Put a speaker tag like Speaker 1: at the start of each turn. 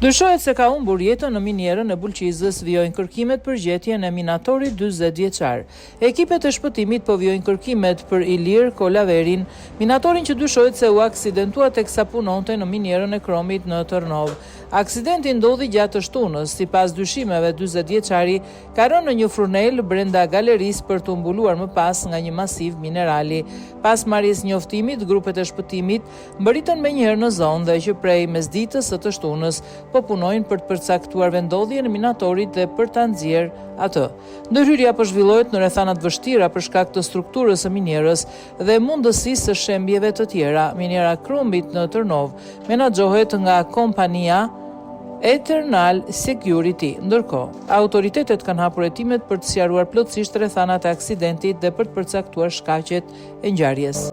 Speaker 1: Dyshohet se ka humbur jetën në minierën e Bulqizës, vijojnë kërkimet për gjetjen e minatorit 40 vjeçar. Ekipet e shpëtimit po vijojnë kërkimet për Ilir Kolaverin, minatorin që dyshohet se u aksidentua teksa punonte në minierën e Kromit në Tërnov. Aksidenti ndodhi gjatë shtunës, sipas dyshimeve 40 vjeçari ka rënë në një frunel brenda galerisë për të mbuluar më pas nga një masiv minerali. Pas marrjes njoftimit, grupet e shpëtimit mbërritën menjëherë në zonë dhe që prej mesditës së të shtunës po punojnë për të përcaktuar vendodhjen e minatorit dhe për ta nxjerrë atë. Ndërhyrja po zhvillohet në rrethana të vështira për shkak të strukturës së minierës dhe mundësisë së shembjeve të tjera. Miniera Krumit në Tërnov menaxhohet nga kompania Eternal Security. Ndërkohë, autoritetet kanë hapur hetimet për të sqaruar plotësisht rrethanat e aksidentit dhe për të përcaktuar shkaqet e ngjarjes.